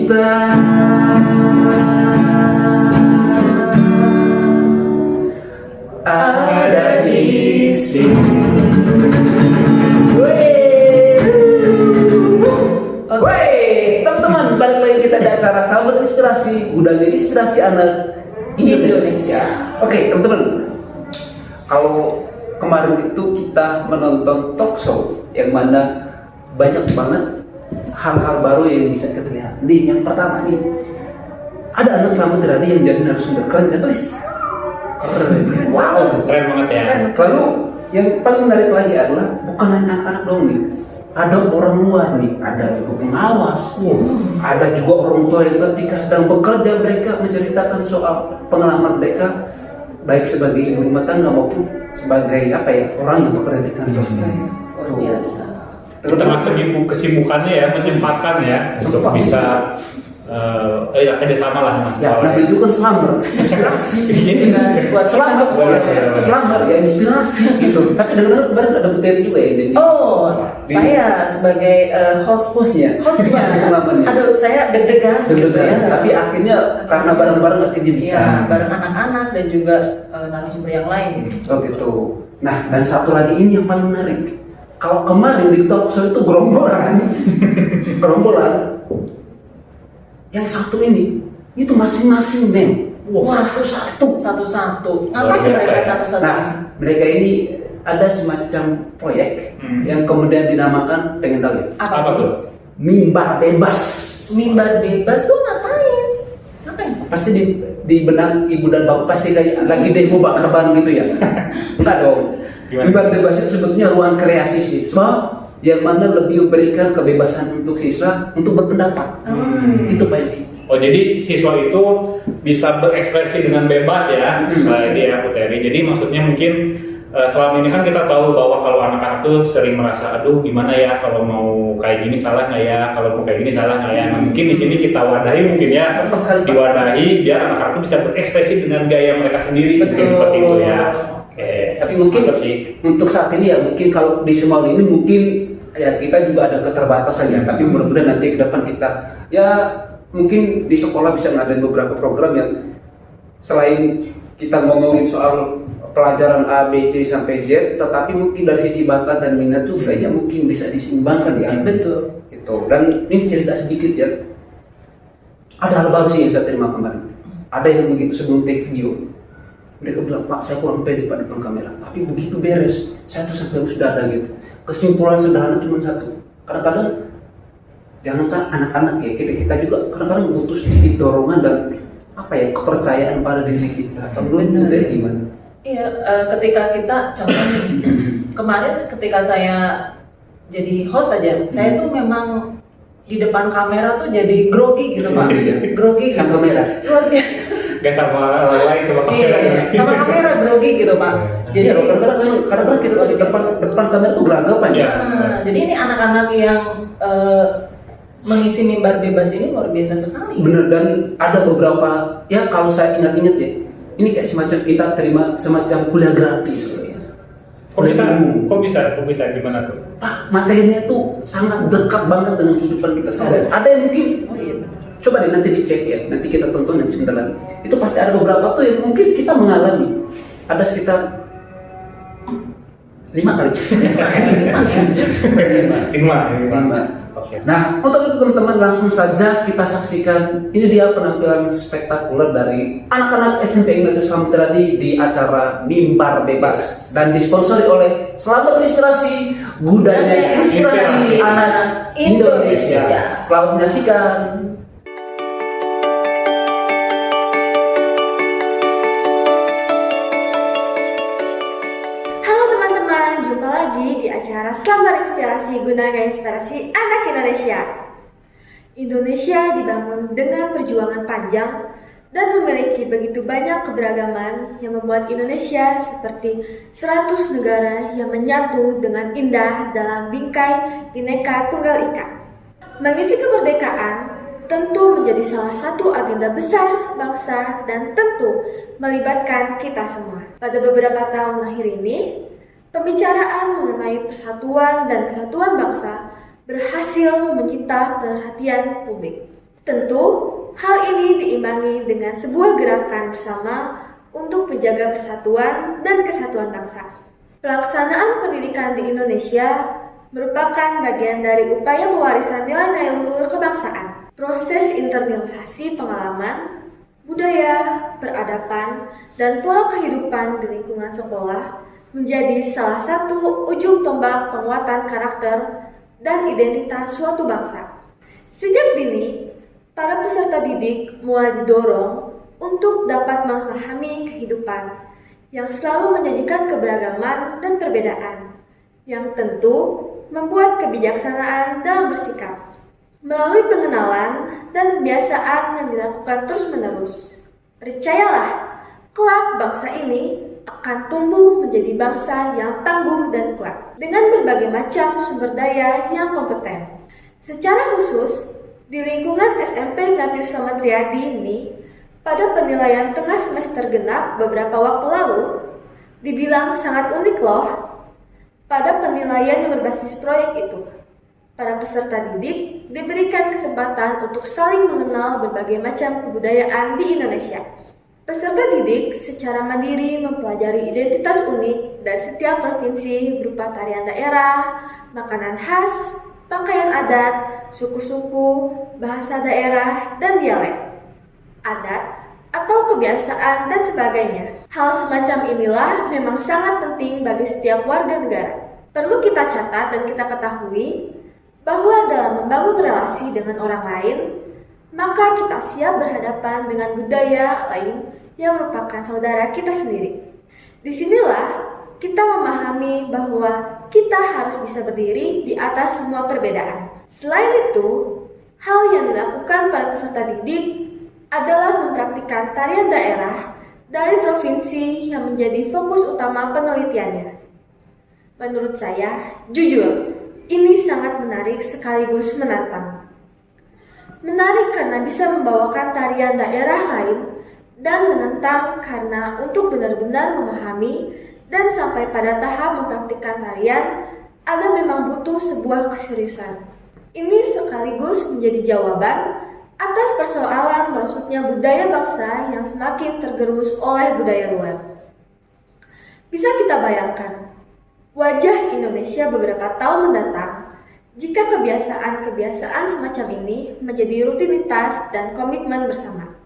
kita ada di sini. Wey, teman-teman, balik lagi kita di acara Sahabat Inspirasi, budaya inspirasi anak Indonesia. Oke, teman-teman, kalau kemarin itu kita menonton talk show yang mana banyak banget hal-hal baru yang bisa kita lihat. Nih, yang pertama nih, ada anak Selamat Radi yang jadi narasumber keren kan, guys? Keren, wow, keren banget ya. Lalu yang paling menarik lagi adalah bukan hanya anak-anak dong nih, ada orang luar nih, ada juga pengawas, ada juga orang tua yang ketika sedang bekerja mereka menceritakan soal pengalaman mereka baik sebagai ibu rumah tangga maupun sebagai apa ya, orang yang bekerja di kantor. Luar biasa. Termasuk ibu kesibukannya ya, menyempatkan ya untuk bisa kerjasama lah mas. Ya, Nabi itu kan selamat, inspirasi, buat selamat, selamat ya inspirasi gitu. Tapi dengar kemarin ada Putri juga ya. Jadi, saya sebagai hostnya. Aduh, saya deg-degan gitu ya. Tapi akhirnya karena bareng-bareng akhirnya bisa. Ya, bareng anak-anak dan juga narasumber yang lain. Oh gitu. Nah, dan satu lagi ini yang paling menarik. Kalau kemarin di talk show itu gerombolan, yang satu ini itu masing-masing men. Satu-satu. Ngapain mereka satu-satu? Nah, mereka ini ada semacam proyek yang kemudian dinamakan, pengen tahu ya? Apa tuh? Mimbar bebas. Mimbar bebas tuh ngapain? Pasti di benak ibu dan bapak pasti kayak lagi demo bakar ban gitu ya? Enggak dong. Mimbar bebas itu sebetulnya ruang kreasi siswa yang mana lebih memberikan kebebasan untuk siswa untuk berpendapat. Itu baik. Oh, jadi siswa itu bisa berekspresi dengan bebas ya, dia Puteri. Jadi maksudnya mungkin selama ini kan kita tahu bahwa kalau anak-anak tuh sering merasa aduh gimana ya kalau mau kayak gini salah nggak ya, kalau mau kayak gini salah nggak ya. Nah, mungkin di sini kita wadahi mungkin ya, diwadahi biar anak-anak tuh bisa berekspresi dengan gaya mereka sendiri, mungkin seperti itu ya. Tapi mungkin untuk saat ini ya mungkin kalau di semua ini mungkin ya kita juga ada keterbatasan ya. Tapi mudah-mudahan nanti ke depan kita ya mungkin di sekolah bisa ngadain beberapa program yang selain kita ngomongin soal pelajaran A, B, C sampai Z, tetapi mungkin dari sisi bakat dan minat juga ya mungkin bisa diseimbangkan ya. Betul. Itu. Dan ini cerita sedikit ya. Ada hal baru sih yang saya terima kemarin. Ada yang begitu sebelum take video, mereka bilang, Pak, saya kurang pede Pak depan kamera. Tapi begitu beres, saya tuh sampai harus dada gitu. Kesimpulan sederhana cuma satu. Kadang-kadang jangankan anak-anak ya, kita juga kadang-kadang butuh sedikit dorongan dan apa ya, kepercayaan pada diri kita. Menurut dari gimana? Iya, ketika kita contoh nih, kemarin ketika saya jadi host aja, saya tuh memang di depan kamera tuh jadi grogi gitu Pak. Grogi gitu. Sama kamera. Luar biasa. Gak sama orang lain, sama kamera. Iya, sama kamera grogi gitu Pak. Jadi kadang-kadang kita tuh di depan kamera tuh geragapan ya. Jadi ini anak-anak yang mengisi mimbar bebas ini luar biasa sekali. Bener, dan ada beberapa ya kalau saya ingat-ingat ya, ini kayak semacam kita terima semacam kuliah gratis. Kok bisa gimana tuh? Pak, materinya tuh sangat dekat banget dengan kehidupan kita sehari. Ada yang mungkin coba deh nanti dicek ya, nanti kita tonton nanti sebentar lagi. Itu pasti ada beberapa tuh yang mungkin kita mengalami. Ada sekitar 5 kali. 5. Oke. Nah, untuk itu teman-teman langsung saja kita saksikan. Ini dia penampilan spektakuler dari anak-anak SMP Indonesia Selamat Radi di acara Mimbar Bebas dan disponsori oleh Selamat Inspirasi Budaya Inspirasi Anak Indonesia. Selamat menyaksikan. Jumpa lagi di acara Selamat Inspirasi Gunakan Inspirasi Anak Indonesia. Indonesia dibangun dengan perjuangan panjang dan memiliki begitu banyak keberagaman yang membuat Indonesia seperti 100 negara yang menyatu dengan indah dalam bingkai Bhinneka Tunggal Ika. Mengisi kemerdekaan tentu menjadi salah satu agenda besar bangsa dan tentu melibatkan kita semua. Pada beberapa tahun akhir ini, pembicaraan mengenai persatuan dan kesatuan bangsa berhasil menyita perhatian publik. Tentu, hal ini diimbangi dengan sebuah gerakan bersama untuk menjaga persatuan dan kesatuan bangsa. Pelaksanaan pendidikan di Indonesia merupakan bagian dari upaya pewarisan nilai-nilai luhur kebangsaan. Proses internalisasi pengalaman, budaya, peradaban, dan pola kehidupan di lingkungan sekolah menjadi salah satu ujung tombak penguatan karakter dan identitas suatu bangsa. Sejak dini, para peserta didik mulai didorong untuk dapat memahami kehidupan yang selalu menyajikan keberagaman dan perbedaan, yang tentu membuat kebijaksanaan dalam bersikap. Melalui pengenalan dan kebiasaan yang dilakukan terus-menerus, percayalah, kelak bangsa ini akan tumbuh menjadi bangsa yang tangguh dan kuat, dengan berbagai macam sumber daya yang kompeten. Secara khusus, di lingkungan SMP Ignatius Selamat Riyadi ini, pada penilaian tengah semester genap beberapa waktu lalu, dibilang sangat unik loh. Pada penilaian yang berbasis proyek itu, para peserta didik diberikan kesempatan untuk saling mengenal berbagai macam kebudayaan di Indonesia. Peserta didik secara mandiri mempelajari identitas unik dari setiap provinsi berupa tarian daerah, makanan khas, pakaian adat, suku-suku, bahasa daerah, dan dialek, adat, atau kebiasaan, dan sebagainya. Hal semacam inilah memang sangat penting bagi setiap warga negara. Perlu kita catat dan kita ketahui bahwa dalam membangun relasi dengan orang lain, maka kita siap berhadapan dengan budaya lain yang merupakan saudara kita sendiri. Disinilah kita memahami bahwa kita harus bisa berdiri di atas semua perbedaan. Selain itu, hal yang dilakukan para peserta didik adalah mempraktikkan tarian daerah dari provinsi yang menjadi fokus utama penelitiannya. Menurut saya, jujur, ini sangat menarik sekaligus menantang. Menarik karena bisa membawakan tarian daerah lain, dan menentang karena untuk benar-benar memahami dan sampai pada tahap mempraktikkan tarian, ada memang butuh sebuah keseriusan. Ini sekaligus menjadi jawaban atas persoalan merosotnya budaya bangsa yang semakin tergerus oleh budaya luar. Bisa kita bayangkan, wajah Indonesia beberapa tahun mendatang jika kebiasaan-kebiasaan semacam ini menjadi rutinitas dan komitmen bersama.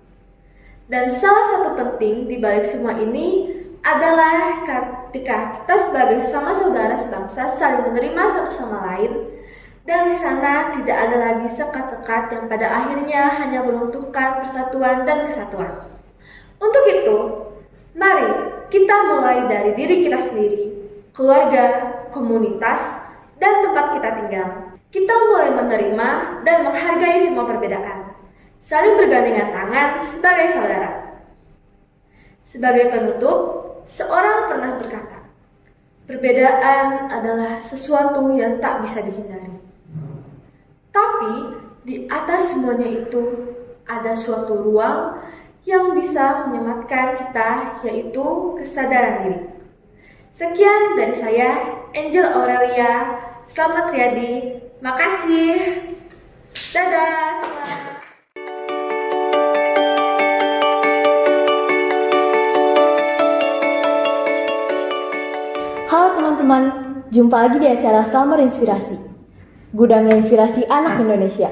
Dan salah satu penting di balik semua ini adalah ketika kita sebagai sama saudara sebangsa saling menerima satu sama lain, dan di sana tidak ada lagi sekat-sekat yang pada akhirnya hanya meruntuhkan persatuan dan kesatuan. Untuk itu, mari kita mulai dari diri kita sendiri, keluarga, komunitas, dan tempat kita tinggal. Kita mulai menerima dan menghargai semua perbedaan, saling bergandengan tangan sebagai saudara. Sebagai penutup, seorang pernah berkata, perbedaan adalah sesuatu yang tak bisa dihindari. Tapi di atas semuanya itu ada suatu ruang yang bisa menyematkan kita, yaitu kesadaran diri. Sekian dari saya, Angel Aurelia, Selamat Riyadi. Makasih. Dadah semua. Halo teman-teman, jumpa lagi di acara Summer Inspirasi, gudangnya inspirasi anak Indonesia.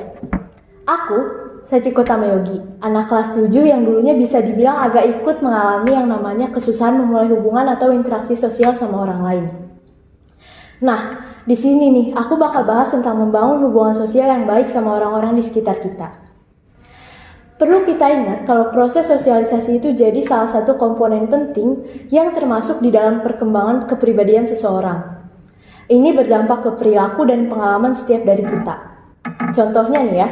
Aku, Sachiko Tamayogi, anak kelas 7 yang dulunya bisa dibilang agak ikut mengalami yang namanya kesusahan memulai hubungan atau interaksi sosial sama orang lain. Nah, di sini nih, aku bakal bahas tentang membangun hubungan sosial yang baik sama orang-orang di sekitar kita. Perlu kita ingat kalau proses sosialisasi itu jadi salah satu komponen penting yang termasuk di dalam perkembangan kepribadian seseorang. Ini berdampak ke perilaku dan pengalaman setiap dari kita. Contohnya nih ya,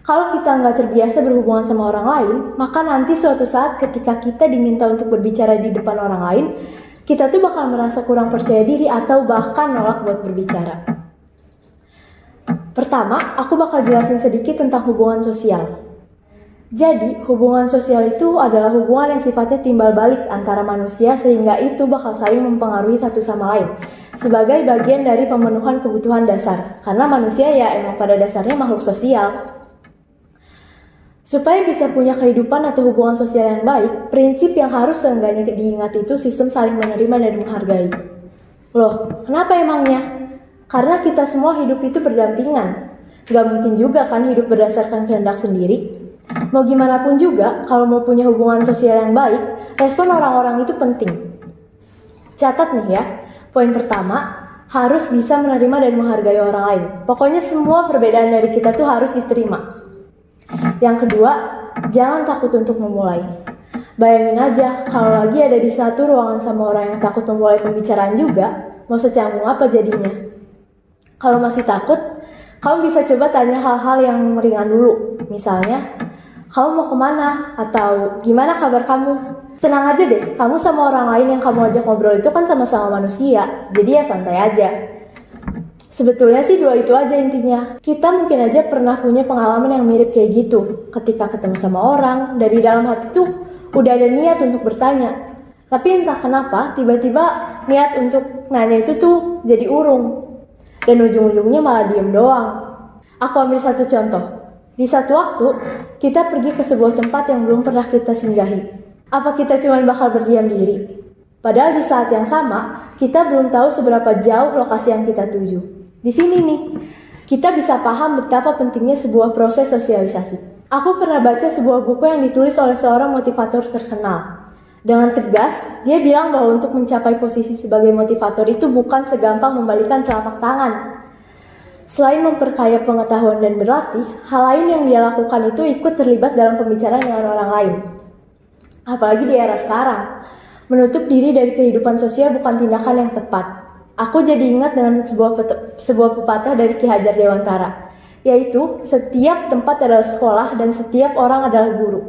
kalau kita nggak terbiasa berhubungan sama orang lain, maka nanti suatu saat ketika kita diminta untuk berbicara di depan orang lain, kita tuh bakal merasa kurang percaya diri atau bahkan nolak buat berbicara. Pertama, aku bakal jelasin sedikit tentang hubungan sosial. Jadi, hubungan sosial itu adalah hubungan yang sifatnya timbal balik antara manusia sehingga itu bakal saling mempengaruhi satu sama lain sebagai bagian dari pemenuhan kebutuhan dasar. Karena manusia ya emang pada dasarnya makhluk sosial. Supaya bisa punya kehidupan atau hubungan sosial yang baik, prinsip yang harus seenggaknya diingat itu sistem saling menerima dan menghargai. Loh, kenapa emangnya? Karena kita semua hidup itu berdampingan. Gak mungkin juga kan hidup berdasarkan kehendak sendiri. Mau gimana pun juga, kalau mau punya hubungan sosial yang baik, respon orang-orang itu penting. Catat nih ya, poin pertama, harus bisa menerima dan menghargai orang lain. Pokoknya semua perbedaan dari kita tuh harus diterima. Yang kedua, jangan takut untuk memulai. Bayangin aja, kalau lagi ada di satu ruangan sama orang yang takut memulai pembicaraan juga, mau secanggung apa jadinya? Kalau masih takut, kamu bisa coba tanya hal-hal yang ringan dulu. Misalnya, kamu mau kemana? Atau gimana kabar kamu? Tenang aja deh, kamu sama orang lain yang kamu ajak ngobrol itu kan sama-sama manusia, jadi ya santai aja. Sebetulnya sih dua itu aja intinya. Kita mungkin aja pernah punya pengalaman yang mirip kayak gitu. Ketika ketemu sama orang, dari dalam hati tuh udah ada niat untuk bertanya. Tapi entah kenapa, tiba-tiba niat untuk nanya itu tuh jadi urung. Dan ujung-ujungnya malah diem doang. Aku ambil satu contoh. Di satu waktu, kita pergi ke sebuah tempat yang belum pernah kita singgahi. Apa kita cuma bakal berdiam diri? Padahal di saat yang sama, kita belum tahu seberapa jauh lokasi yang kita tuju. Di sini nih, kita bisa paham betapa pentingnya sebuah proses sosialisasi. Aku pernah baca sebuah buku yang ditulis oleh seorang motivator terkenal. Dengan tegas, dia bilang bahwa untuk mencapai posisi sebagai motivator itu bukan segampang membalikan telapak tangan. Selain memperkaya pengetahuan dan berlatih, hal lain yang dia lakukan itu ikut terlibat dalam pembicaraan dengan orang lain. Apalagi di era sekarang, menutup diri dari kehidupan sosial bukan tindakan yang tepat. Aku jadi ingat dengan sebuah pepatah dari Ki Hajar Dewantara, yaitu setiap tempat adalah sekolah dan setiap orang adalah guru.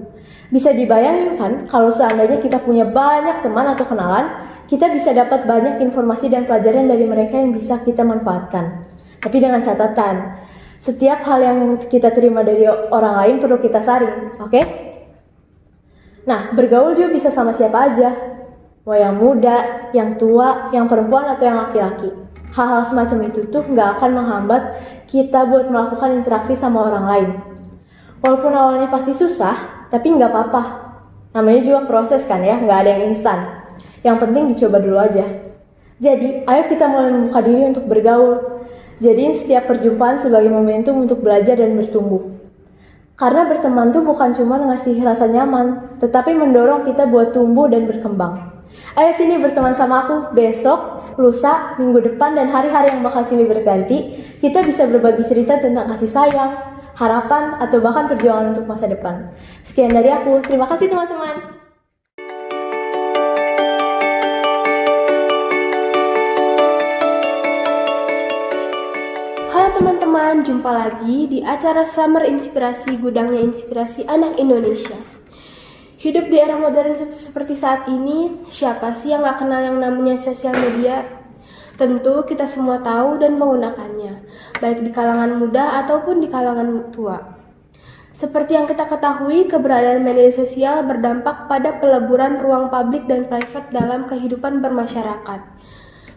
Bisa dibayangin kan kalau seandainya kita punya banyak teman atau kenalan, kita bisa dapat banyak informasi dan pelajaran dari mereka yang bisa kita manfaatkan. Tapi dengan catatan, setiap hal yang kita terima dari orang lain perlu kita saring, oke? Nah, bergaul juga bisa sama siapa aja. Mau yang muda, yang tua, yang perempuan atau yang laki-laki. Hal-hal semacam itu tuh gak akan menghambat kita buat melakukan interaksi sama orang lain. Walaupun awalnya pasti susah, tapi gak apa-apa. Namanya juga proses kan ya, gak ada yang instan. Yang penting dicoba dulu aja. Jadi, ayo kita mulai membuka diri untuk bergaul. Jadiin setiap perjumpaan sebagai momentum untuk belajar dan bertumbuh. Karena berteman tuh bukan cuma ngasih rasa nyaman, tetapi mendorong kita buat tumbuh dan berkembang. Ayo sini berteman sama aku, besok, lusa, minggu depan, dan hari-hari yang bakal silih berganti, kita bisa berbagi cerita tentang kasih sayang, harapan, atau bahkan perjuangan untuk masa depan. Sekian dari aku, terima kasih teman-teman. Halo teman-teman, jumpa lagi di acara Summer Inspirasi, gudangnya inspirasi anak Indonesia. Hidup di era modern seperti saat ini, siapa sih yang gak kenal yang namanya sosial media? Tentu kita semua tahu dan menggunakannya, baik di kalangan muda ataupun di kalangan tua. Seperti yang kita ketahui, keberadaan media sosial berdampak pada peleburan ruang publik dan private dalam kehidupan bermasyarakat.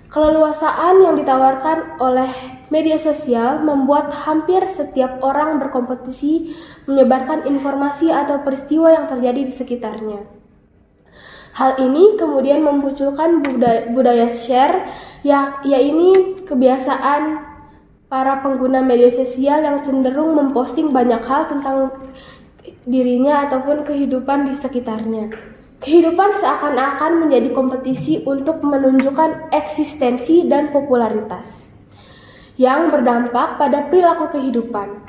Keleluasaan yang ditawarkan oleh media sosial membuat hampir setiap orang berkompetisi menyebarkan informasi atau peristiwa yang terjadi di sekitarnya. Hal ini kemudian memunculkan budaya share, yaitu kebiasaan para pengguna media sosial yang cenderung memposting banyak hal tentang dirinya ataupun kehidupan di sekitarnya. Kehidupan seakan-akan menjadi kompetisi untuk menunjukkan eksistensi dan popularitas yang berdampak pada perilaku kehidupan.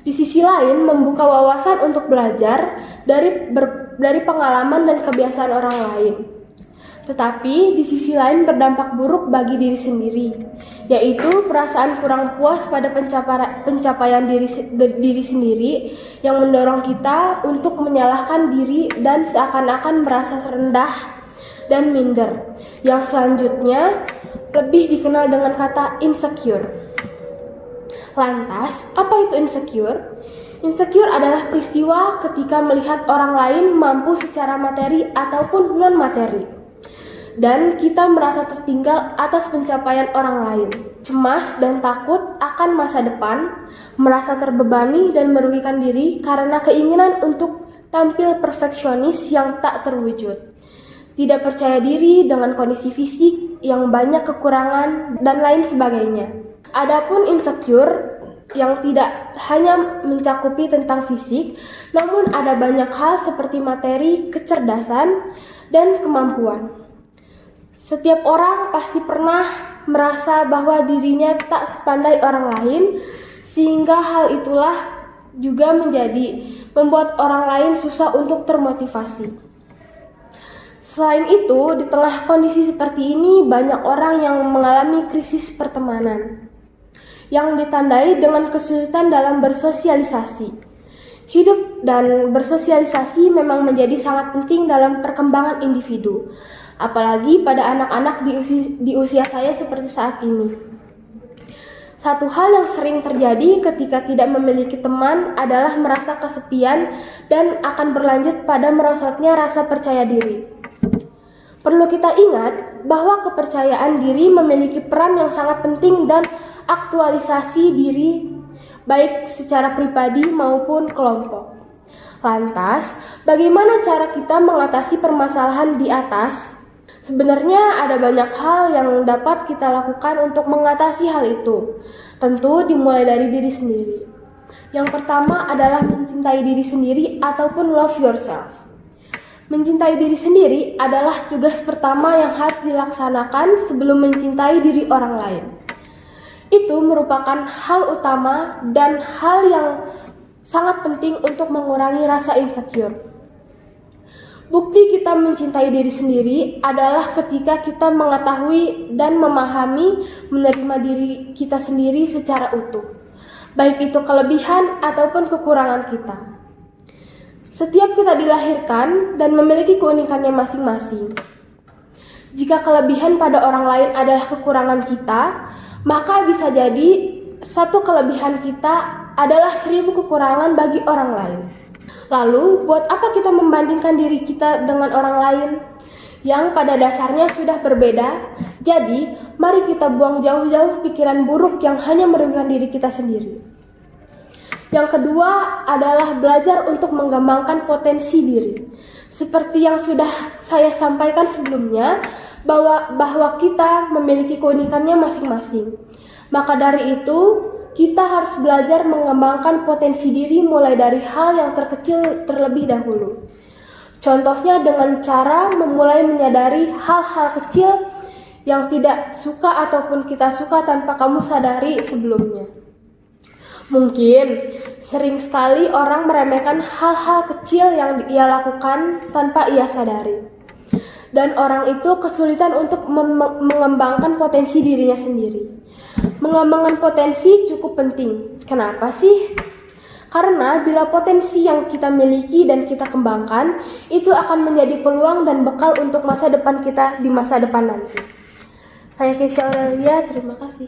Di sisi lain, membuka wawasan untuk belajar dari pengalaman dan kebiasaan orang lain. Tetapi di sisi lain berdampak buruk bagi diri sendiri, yaitu perasaan kurang puas pada pencapaian diri sendiri yang mendorong kita untuk menyalahkan diri dan seakan-akan merasa rendah dan minder, yang selanjutnya lebih dikenal dengan kata insecure. Lantas, apa itu insecure? Insecure adalah peristiwa ketika melihat orang lain mampu secara materi ataupun non-materi, dan kita merasa tertinggal atas pencapaian orang lain. cemas dan takut akan masa depan, merasa terbebani dan merugikan diri karena keinginan untuk tampil perfeksionis yang tak terwujud. Tidak percaya diri dengan kondisi fisik yang banyak kekurangan dan lain sebagainya. Adapun insecure yang tidak hanya mencakupi tentang fisik, namun ada banyak hal seperti materi, kecerdasan, dan kemampuan. Setiap orang pasti pernah merasa bahwa dirinya tak sepandai orang lain, sehingga hal itulah juga membuat orang lain susah untuk termotivasi. Selain itu, di tengah kondisi seperti ini, banyak orang yang mengalami krisis pertemanan yang ditandai dengan kesulitan dalam bersosialisasi. Hidup dan bersosialisasi memang menjadi sangat penting dalam perkembangan individu, apalagi pada anak-anak di usia saya seperti saat ini. Satu hal yang sering terjadi ketika tidak memiliki teman adalah merasa kesepian dan akan berlanjut pada merosotnya rasa percaya diri. Perlu kita ingat bahwa kepercayaan diri memiliki peran yang sangat penting dan aktualisasi diri baik secara pribadi maupun kelompok. Lantas, bagaimana cara kita mengatasi permasalahan di atas? Sebenarnya ada banyak hal yang dapat kita lakukan untuk mengatasi hal itu. Tentu dimulai dari diri sendiri. Yang pertama adalah mencintai diri sendiri ataupun love yourself. Mencintai diri sendiri adalah tugas pertama yang harus dilaksanakan sebelum mencintai diri orang lain. Itu merupakan hal utama dan hal yang sangat penting untuk mengurangi rasa insecure. Bukti kita mencintai diri sendiri adalah ketika kita mengetahui dan memahami menerima diri kita sendiri secara utuh, baik itu kelebihan ataupun kekurangan kita. Setiap kita dilahirkan dan memiliki keunikannya masing-masing. Jika kelebihan pada orang lain adalah kekurangan kita, maka bisa jadi satu kelebihan kita adalah 1000 kekurangan bagi orang lain. Lalu, buat apa kita membandingkan diri kita dengan orang lain yang pada dasarnya sudah berbeda? Jadi, mari kita buang jauh-jauh pikiran buruk yang hanya merugikan diri kita sendiri. Yang kedua adalah belajar untuk mengembangkan potensi diri. Seperti yang sudah saya sampaikan sebelumnya, bahwa kita memiliki keunikannya masing-masing. Maka dari itu, kita harus belajar mengembangkan potensi diri mulai dari hal yang terkecil terlebih dahulu. Contohnya dengan cara memulai menyadari hal-hal kecil yang tidak suka ataupun kita suka tanpa kamu sadari sebelumnya. Mungkin sering sekali orang meremehkan hal-hal kecil yang ia lakukan tanpa ia sadari. Dan orang itu kesulitan untuk mengembangkan potensi dirinya sendiri. Mengembangkan potensi cukup penting. Kenapa sih? Karena bila potensi yang kita miliki dan kita kembangkan, itu akan menjadi peluang dan bekal untuk masa depan kita di masa depan nanti. Saya Keisha Aurelia, terima kasih.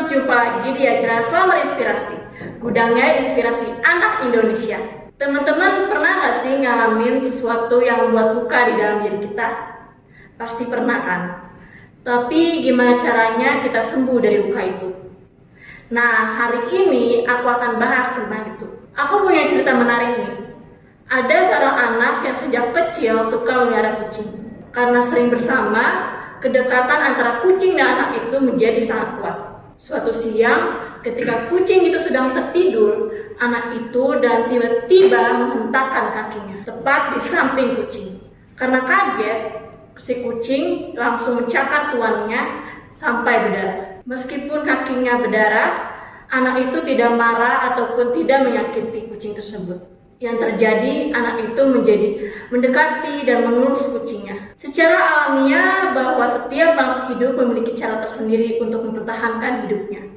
Jumpa lagi di acara Slammer Inspirasi, gudangnya inspirasi anak Indonesia. Teman-teman pernah gak sih ngalamin sesuatu yang membuat luka di dalam diri kita? Pasti pernah kan? Tapi gimana caranya kita sembuh dari luka itu? Nah, hari ini aku akan bahas tentang itu. Aku punya cerita menarik nih. Ada seorang anak yang sejak kecil suka melihara kucing. Karena sering bersama, kedekatan antara kucing dan anak itu menjadi sangat kuat. Suatu siang, ketika kucing itu sedang tertidur, anak itu dan tiba-tiba menghentakkan kakinya, tepat di samping kucing. Karena kaget, si kucing langsung mencakar tuannya sampai berdarah. Meskipun kakinya berdarah, anak itu tidak marah ataupun tidak menyakiti kucing tersebut. Yang terjadi, anak itu menjadi mendekati dan mengelus kucingnya. Secara alamiah bahwa setiap makhluk hidup memiliki cara tersendiri untuk mempertahankan hidupnya,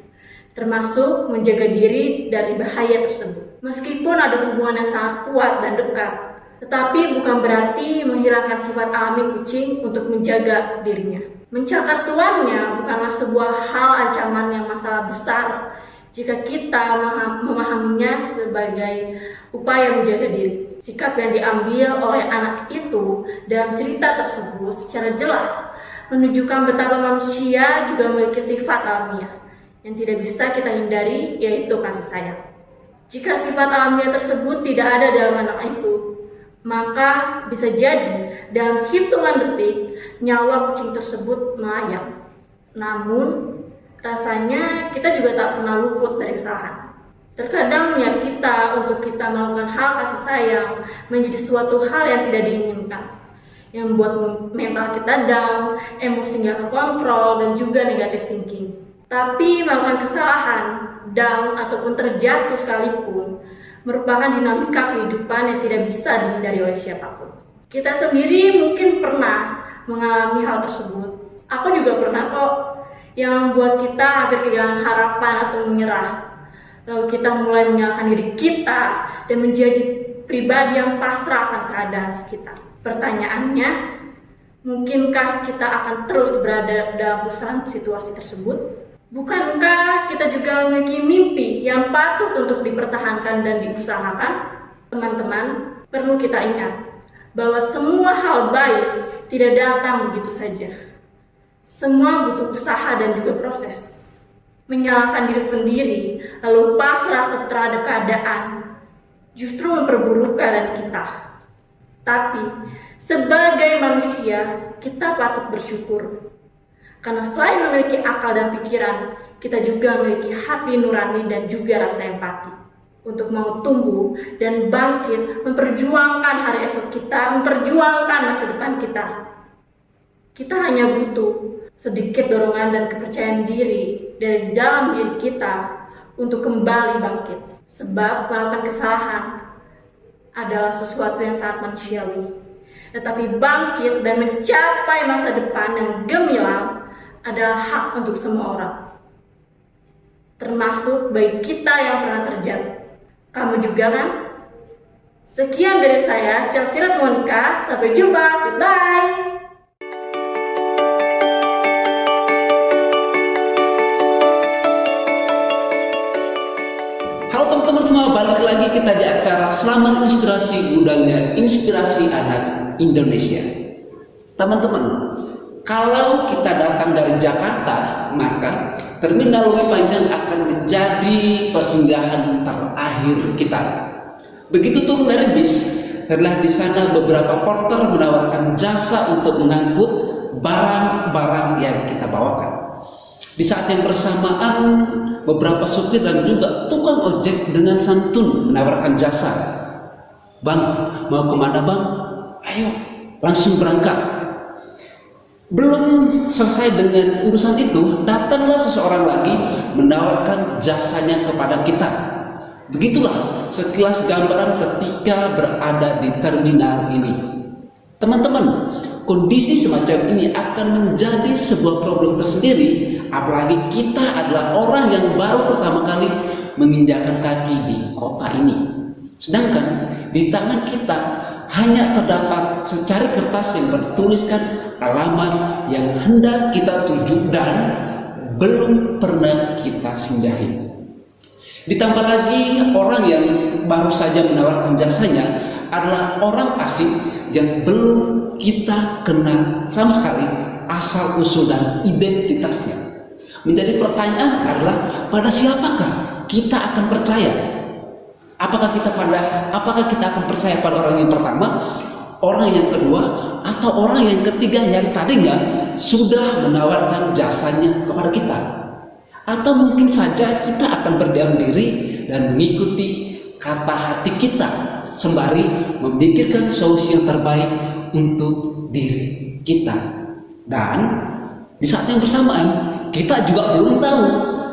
termasuk menjaga diri dari bahaya tersebut. Meskipun ada hubungan yang sangat kuat dan dekat, tetapi bukan berarti menghilangkan sifat alami kucing untuk menjaga dirinya. Mencakar tuannya bukanlah sebuah hal ancaman yang masalah besar jika kita memahaminya sebagai upaya menjaga diri. Sikap yang diambil oleh anak itu dalam cerita tersebut secara jelas menunjukkan betapa manusia juga memiliki sifat alamiah yang tidak bisa kita hindari, yaitu kasih sayang. Jika sifat alamiah tersebut tidak ada dalam anak itu, maka bisa jadi dalam hitungan detik nyawa kucing tersebut melayang. Namun rasanya kita juga tak pernah luput dari kesalahan. Terkadang niat kita untuk kita melakukan hal kasih sayang menjadi suatu hal yang tidak diinginkan, yang membuat mental kita down, emosi nggak terkontrol, dan juga negative thinking. Tapi melakukan kesalahan, down, ataupun terjatuh sekalipun merupakan dinamika kehidupan yang tidak bisa dihindari oleh siapapun. Kita sendiri mungkin pernah mengalami hal tersebut. Aku juga pernah kok, yang membuat kita hampir kehilangan harapan atau menyerah. Lalu kita mulai menyalahkan diri kita dan menjadi pribadi yang pasrah akan keadaan sekitar. Pertanyaannya, mungkinkah kita akan terus berada dalam pusaran situasi tersebut? Bukankah kita juga memiliki mimpi yang patut untuk dipertahankan dan diusahakan? Teman-teman, perlu kita ingat bahwa semua hal baik tidak datang begitu saja. Semua butuh usaha dan juga proses. Menyalahkan diri sendiri, lalu pasrah terhadap keadaan, justru memperburuk keadaan kita. Tapi, sebagai manusia, kita patut bersyukur. Karena selain memiliki akal dan pikiran, kita juga memiliki hati nurani dan juga rasa empati. Untuk mau tumbuh dan bangkit, memperjuangkan hari esok kita, memperjuangkan masa depan kita. Kita hanya butuh sedikit dorongan dan kepercayaan diri dari dalam diri kita untuk kembali bangkit. Sebab melakukan kesalahan adalah sesuatu yang sangat manusiawi. Tetapi bangkit dan mencapai masa depan yang gemilang adalah hak untuk semua orang, termasuk bagi kita yang pernah terjatuh. Kamu juga kan? Sekian dari saya, Chelsea Monica. Sampai jumpa, goodbye. Halo teman-teman semua, balik lagi kita di acara Selamat Inspirasi, gudangnya inspirasi anak Indonesia. Teman-teman, kalau kita datang dari Jakarta, maka Terminal Lewi Panjang akan menjadi persinggahan terakhir kita. Begitu turun dari bis, terlihat di sana beberapa porter menawarkan jasa untuk mengangkut barang-barang yang kita bawakan. Di saat yang bersamaan, beberapa supir dan juga tukang ojek dengan santun menawarkan jasa. Bang, mau kemana bang? Ayo, langsung berangkat. Belum selesai dengan urusan itu, datanglah seseorang lagi menawarkan jasanya kepada kita. Begitulah sekilas gambaran ketika berada di terminal ini. Teman-teman, kondisi semacam ini akan menjadi sebuah problem tersendiri, apalagi kita adalah orang yang baru pertama kali menginjakkan kaki di kota ini. Sedangkan di tangan kita hanya terdapat secari kertas yang bertuliskan alamat yang hendak kita tuju dan belum pernah kita singgahi. Ditambah lagi orang yang baru saja menawarkan jasanya adalah orang asing yang belum kita kenal sama sekali asal-usul dan identitasnya. Menjadi pertanyaan adalah pada siapakah kita akan percaya? Apakah kita akan percaya pada orang yang pertama, orang yang kedua, atau orang yang ketiga yang tadinya sudah menawarkan jasanya kepada kita? Atau mungkin saja kita akan berdiam diri dan mengikuti kata hati kita sembari memikirkan solusi yang terbaik untuk diri kita. Dan di saat yang bersamaan kita juga belum tahu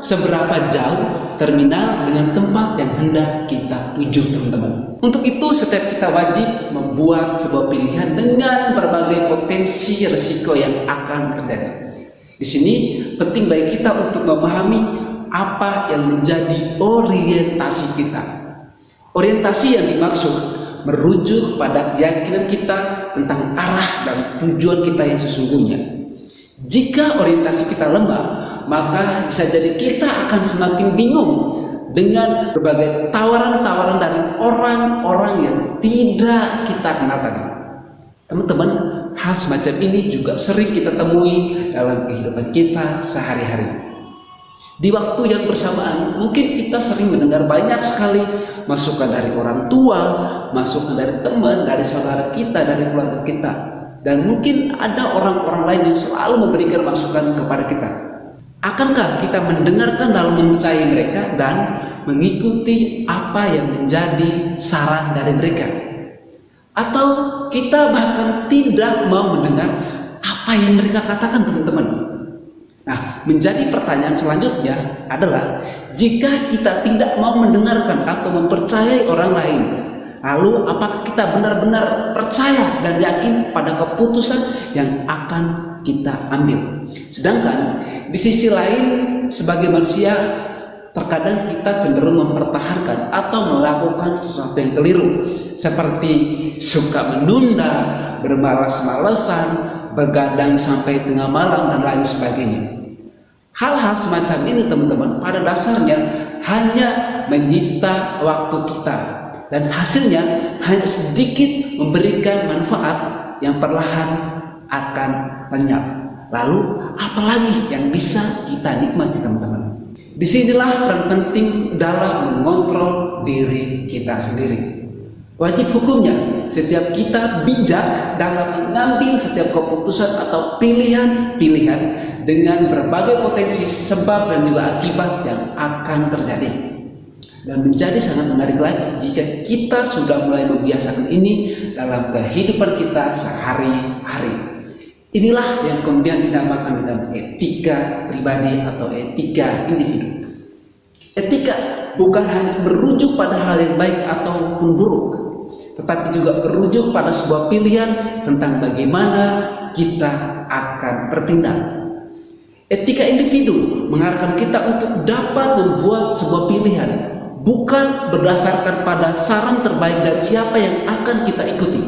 seberapa jauh terminal dengan tempat yang hendak kita tuju, teman-teman. Untuk itu setiap kita wajib membuat sebuah pilihan dengan berbagai potensi risiko yang akan terjadi. Di sini penting bagi kita untuk memahami apa yang menjadi orientasi kita. Orientasi yang dimaksud merujuk pada keyakinan kita tentang arah dan tujuan kita yang sesungguhnya. Jika orientasi kita lemah, maka bisa jadi kita akan semakin bingung dengan berbagai tawaran-tawaran dari orang-orang yang tidak kita kenal tadi. Teman-teman, hal semacam ini juga sering kita temui dalam kehidupan kita sehari-hari. Di waktu yang bersamaan, mungkin kita sering mendengar banyak sekali masukan dari orang tua, masukan dari teman, dari saudara kita, dari keluarga kita. Dan mungkin ada orang-orang lain yang selalu memberikan masukan kepada kita. Akankah kita mendengarkan lalu mempercayai mereka dan mengikuti apa yang menjadi saran dari mereka? Atau kita bahkan tidak mau mendengar apa yang mereka katakan, teman-teman? Nah, menjadi pertanyaan selanjutnya adalah jika kita tidak mau mendengarkan atau mempercayai orang lain, lalu apakah kita benar-benar percaya dan yakin pada keputusan yang akan kita ambil? Sedangkan di sisi lain sebagai manusia terkadang kita cenderung mempertahankan atau melakukan sesuatu yang keliru, seperti suka menunda, bermalas-malesan, begadang sampai tengah malam dan lain sebagainya. Hal-hal semacam ini, teman-teman, pada dasarnya hanya menyita waktu kita dan hasilnya hanya sedikit memberikan manfaat yang perlahan akan lenyap. Lalu apalagi yang bisa kita nikmati, teman-teman? Disinilah peran penting dalam mengontrol diri kita sendiri. Wajib hukumnya setiap kita bijak dalam mengambil setiap keputusan atau pilihan-pilihan dengan berbagai potensi sebab dan juga akibat yang akan terjadi. Dan menjadi sangat menarik lagi jika kita sudah mulai membiasakan ini dalam kehidupan kita sehari-hari. Inilah yang kemudian dinamakan dengan etika pribadi atau etika individu. Etika bukan hanya merujuk pada hal yang baik ataupun buruk, tetapi juga merujuk pada sebuah pilihan tentang bagaimana kita akan bertindak. Etika individu mengarahkan kita untuk dapat membuat sebuah pilihan, bukan berdasarkan pada saran terbaik dari siapa yang akan kita ikuti,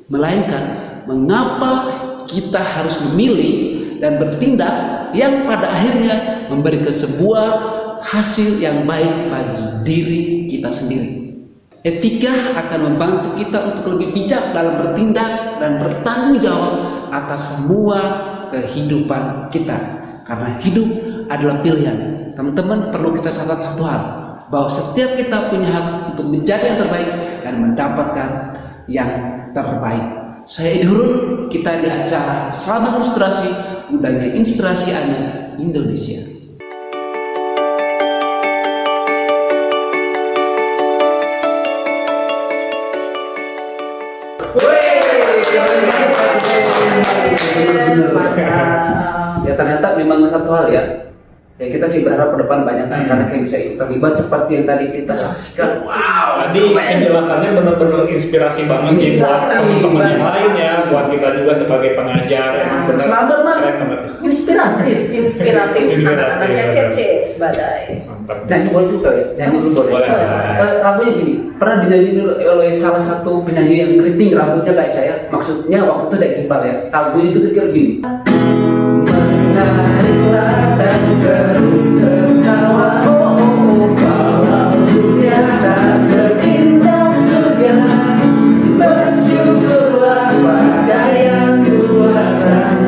melainkan mengapa kita harus memilih dan bertindak yang pada akhirnya memberikan sebuah hasil yang baik bagi diri kita sendiri. Etika akan membantu kita untuk lebih bijak dalam bertindak dan bertanggung jawab atas semua kehidupan kita. Karena hidup adalah pilihan. Teman-teman perlu kita catat satu hal, bahwa setiap kita punya hak untuk menjadi yang terbaik dan mendapatkan yang terbaik. Saya Edi Hurun, kita di acara Selamat Inspirasi, Gudangnya Inspirasi Anak Indonesia. Ya ternyata memang satu hal ya kita sih berharap ke depan banyak anak-anak yang bisa ikut terlibat seperti yang tadi kita saksikan. Wow, tadi penjelasannya benar-benar inspirasi banget sih buat teman-teman yang lain ya, buat kita juga sebagai pengajar. Selamat mah inspiratif anak-anaknya kece badai. Nyanyi boleh juga ya, nyanyi dulu boleh. Lagunya gini, pernah dinyanyi oleh salah satu penyanyi yang keriting rambutnya kayak saya. Maksudnya waktu itu ada Iqbal ya. Lagunya itu kira-kira gini. Menariklah dan terus tertawa, kalau dunia tak seindah surga, bersyukurlah pada yang kuasa.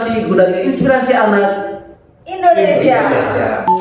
Inspirasi, gudangnya inspirasi anak Indonesia. Indonesia.